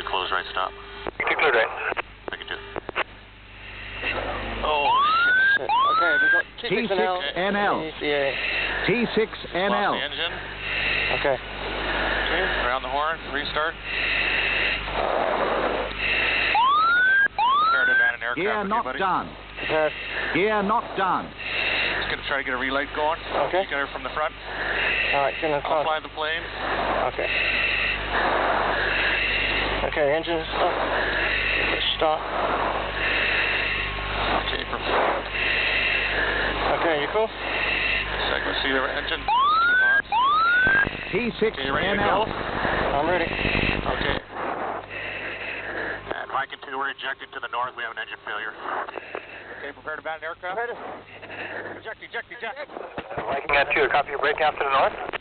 close right stop. Clear right. Thank you, too. Oh, shit. Okay, we got T6NL. T6NL. Lost the engine. Okay. Okay, around the horn, restart. Prepare to abandon aircraft. Gear with not you, buddy. done. Prepared. Gear not done. Just going to try to get a relight going. Okay. You get her from the front. All right, get in the I'll front. fly the plane. Okay. Okay, engine stop. Stop. Okay, perfect. Okay, you cool? Second, see the engine. Too hot. Okay, you ready to go? T6NL. I'm ready. Okay. And Mike and 2, we're ejected to the north. We have an engine failure. Okay, prepare to abandon aircraft. Ready. Eject, eject, eject. Mike and 2, copy your break after the north.